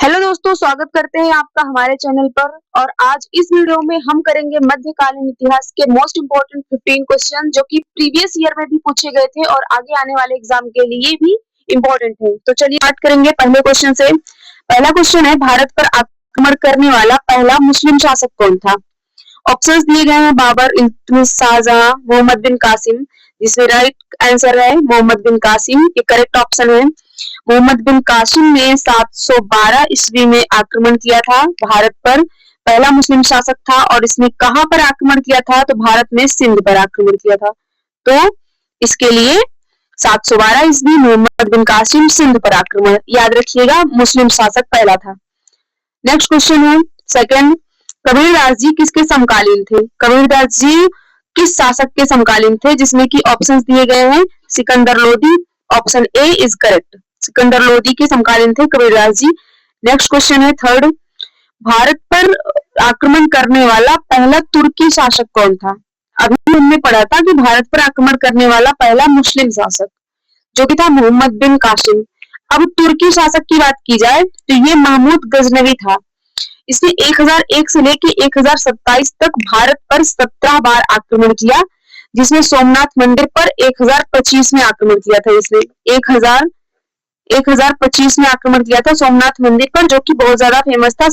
Hello दोस्तों, स्वागत करते हैं आपका हमारे चैनल पर। और आज इस वीडियो में हम करेंगे मध्यकालीन इतिहास के मोस्ट इम्पोर्टेंट 15 क्वेश्चन जो कि प्रीवियस ईयर में भी पूछे गए थे और आगे आने वाले एग्जाम के लिए भी इम्पोर्टेंट है। तो चलिए स्टार्ट करेंगे पहले क्वेश्चन से। पहला क्वेश्चन है, भारत पर आक्रमण करने वाला पहला मुस्लिम शासक कौन था? ऑप्शंस दिए गए हैं, बाबर, इल्तुतमिश, शाहजहां, मोहम्मद बिन कासिम। जिसमें राइट आंसर है मोहम्मद बिन कासिम, ये करेक्ट ऑप्शन है। मोहम्मद बिन कासिम ने 712 ईस्वी में आक्रमण किया था भारत पर, पहला मुस्लिम शासक था। और इसने कहां पर आक्रमण किया था? तो भारत में सिंध पर आक्रमण किया था। तो इसके लिए 712 ईस्वी मोहम्मद बिन कासिम, सिंध पर आक्रमण, याद रखिएगा, मुस्लिम शासक पहला था। नेक्स्ट क्वेश्चन है सेकंड, कबीरदास जी किसके समकालीन थे? कबीरदास जी किस शासक के समकालीन थे? जिसमें कि ऑप्शंस दिए गए हैं, Sikandar Lodi. Option A is correct, Sikandar Lodi के समकालीन थे कबीरदास जी। नेक्स्ट क्वेश्चन है थर्ड, भारत पर आक्रमण करने वाला पहला तुर्की शासक कौन था? अभी हमने पढ़ा था कि भारत पर आक्रमण करने वाला पहला मुस्लिम शासक जो कि था मोहम्मद बिन कासिम। अब तुर्की शासक की बात की जाए तो ये महमूद गजनवी था। इसने 1001 से लेके 1027 तक भारत पर 17 बार आक्रमण किया, जिसमें सोमनाथ मंदिर पर 1025 में आक्रमण किया था। इसने 1025 में आक्रमण किया था सोमनाथ मंदिर पर, जो कि बहुत ज्यादा फेमस था।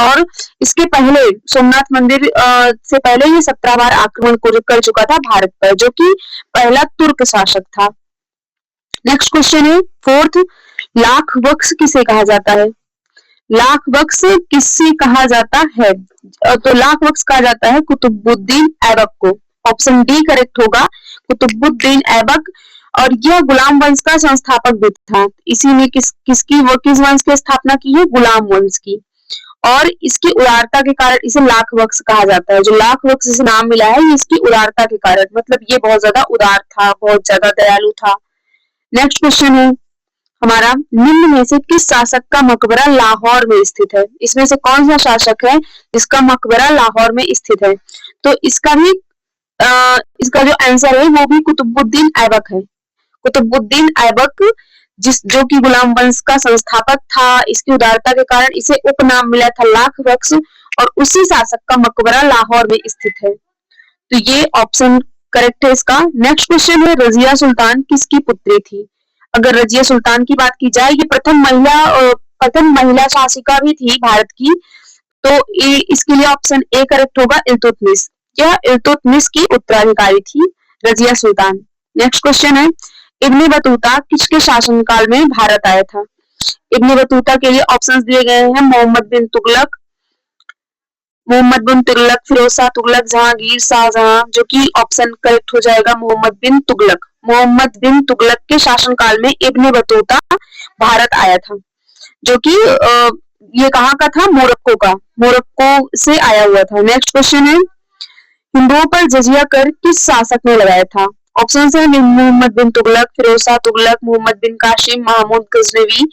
और इसके पहले सोमनाथ मंदिर से पहले ये 17 बार आक्रमण कर चुका था भारत पर, जो कि पहला तुर्क शासक था। नेक्स्ट क्वेश्चन है फोर्थ, लाख बख्श किसे कहा जाता है? लाख बख्श किससे कहा जाता है? तो लाख बख्श कहा जाता है कुतुबुद्दीन ऐबक को। ऑप्शन डी करेक्ट होगा, कुतुबुद्दीन ऐबक। और यह गुलाम वंश का संस्थापक भी था। इसी ने किस वंश की स्थापना की है? गुलाम वंश की। और इसकी उदारता के कारण इसे लाख बख्श कहा जाता है। जो लाख बख्श से नाम मिला है, इसकी उदारता के कारण, मतलब ये बहुत ज्यादा उदार था, बहुत ज्यादा दयालु था। नेक्स्ट क्वेश्चन है हमारा, निम्न में से किस शासक का मकबरा लाहौर में स्थित है? इसमें से कौन सा शासक है जिसका मकबरा लाहौर में स्थित है? तो इसका जो आंसर है वो भी कुतुबुद्दीन ऐबक है। कुतुबुद्दीन ऐबक जो कि गुलाम वंश का संस्थापक था, इसकी उदारता के कारण इसे उपनाम मिला था लाख बख्श, और उसी शासक का मकबरा लाहौर में स्थित है। तो ये ऑप्शन करेक्ट है इसका। नेक्स्ट क्वेश्चन है, रजिया सुल्तान किसकी पुत्री थी? अगर रजिया सुल्तान की बात की जाए, ये प्रथम महिला शासिका भी थी भारत की। तो इसके लिए ऑप्शन ए करेक्ट होगा, इल्तुतमिश। यह इल्तुतमिश की उत्तराधिकारी थी रजिया सुल्तान। नेक्स्ट क्वेश्चन है, इब्ने बतूता किसके शासनकाल में भारत आया था? इब्ने बतूता के लिए ऑप्शंस दिए गए हैं, मोहम्मद बिन तुगलक, फिरोज शाह तुगलक, जहांगीर, शाहजहां, जो कि ऑप्शन करेक्ट हो जाएगा मोहम्मद बिन तुगलक। मोहम्मद बिन तुगलक के शासनकाल में इब्ने बतूता भारत आया था, जो कि ये कहाँ का था? मोरक्को का, मोरक्को से आया हुआ था। नेक्स्ट क्वेश्चन है, हिंदुओं पर जजिया कर किस शासक ने लगाया था? ऑप्शन है मोहम्मद बिन तुगलक, फिरोज शाह तुगलक, मोहम्मद बिन कासिम, महमूद गजनवी।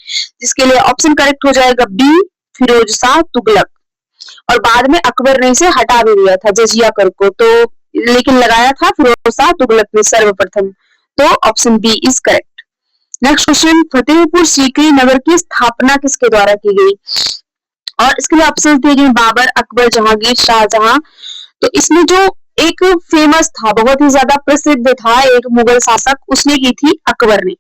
जिसके लिए ऑप्शन करेक्ट हो जाएगा बी, फिरोज शाह तुगलक। और बाद में अकबर ने इसे हटा भी दिया था जजिया कर को, तो लेकिन लगाया था फिरोज शाह तुगलक ने सर्वप्रथम। तो option B is correct. Next question, Fatehpur Sikri नगर की स्थापना किसके द्वारा की गई? और इसके लिए ऑप्शन दिए गए, बाबर, अकबर, जहांगीर, शाहजहां। तो इसमें जो एक फेमस था, बहुत ही ज्यादा प्रसिद्ध था एक मुगल शासक, उसने की थी अकबर ने।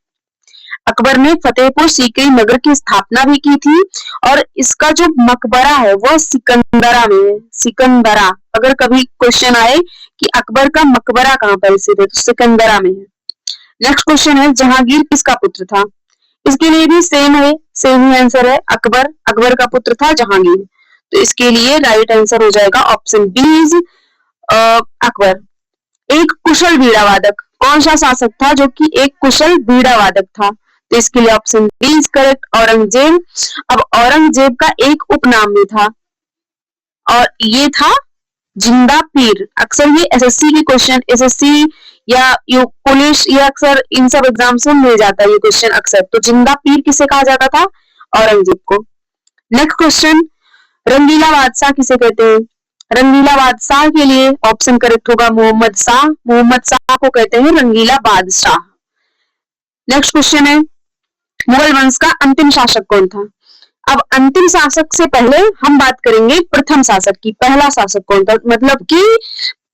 अकबर ने फतेहपुर सीकरी नगर की स्थापना भी की थी। और इसका जो मकबरा है वो सिकंदरा में है। सिकंदरा, अगर कभी क्वेश्चन आए कि अकबर का मकबरा कहाँ पर स्थित है, तो सिकंदरा में है। नेक्स्ट क्वेश्चन है, जहांगीर किसका पुत्र था? इसके लिए भी सेम ही आंसर है, अकबर का पुत्र था जहांगीर। तो इसके लिए राइट आंसर हो जाएगा ऑप्शन बी इज अकबर। एक कुशल बीड़ा वादक कौन सा शासक था जो कि एक कुशल बीड़ा वादक था? तो इसके लिए option D is correct, Aurangzeb. अब औरंगजेब का एक उपनाम भी था और ये था जिंदा पीर। अक्सर ये एसएससी के क्वेश्चन, एसएससी या पुलिस या अक्सर इन सब एग्जाम से मिल जाता है ये क्वेश्चन अक्सर। तो जिंदा पीर किसे कहा जाता था? औरंगजेब को। नेक्स्ट क्वेश्चन, रंगीला बादशाह किसे कहते हैं? रंगीला बादशाह के लिए ऑप्शन करेक्ट होगा मोहम्मद शाह। मोहम्मद शाह को कहते हैं रंगीला बादशाह। नेक्स्ट क्वेश्चन है, मुगल वंश का अंतिम शासक कौन था? अब अंतिम शासक से पहले हम बात करेंगे प्रथम शासक की। पहला शासक कौन था, मतलब कि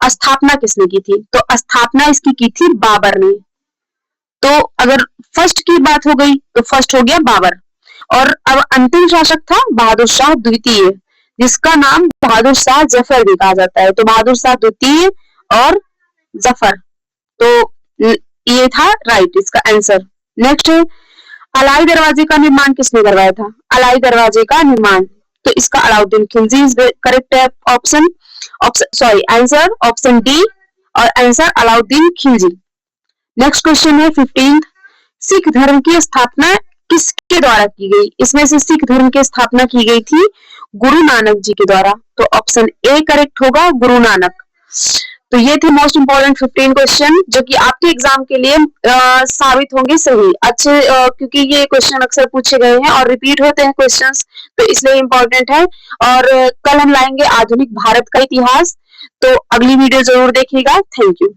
स्थापना किसने की थी? तो स्थापना इसकी की थी बाबर ने। तो अगर फर्स्ट की बात हो गई तो फर्स्ट हो गया बाबर। और अब अंतिम शासक था बहादुर शाह द्वितीय, जिसका नाम बहादुर शाह जफर भी कहा जाता है। तो बहादुर शाह द्वितीय और जफर, तो ये था राइट इसका आंसर। नेक्स्ट है, अलाई दरवाजे का निर्माण किसने करवाया था? अलाई दरवाजे का निर्माण, तो इसका अलाउद्दीन खिलजी इज करेक्ट है option, sorry answer option D, और answer Alauddin Khilji. Next question है 15th, सिख धर्म की स्थापना किसके द्वारा की गई? इसमें से सिख धर्म की स्थापना की गई थी गुरु नानक जी के द्वारा। तो ऑप्शन ए करेक्ट होगा, गुरु नानक। तो ये थे मोस्ट इंपोर्टेंट 15 क्वेश्चन जो कि आपके एग्जाम के लिए साबित होंगे सही अच्छे, क्योंकि ये क्वेश्चन अक्सर पूछे गए हैं और रिपीट होते हैं क्वेश्चंस, तो इसलिए इंपॉर्टेंट है। और कल हम लाएंगे आधुनिक भारत का इतिहास, तो अगली वीडियो जरूर देखिएगा। Thank you.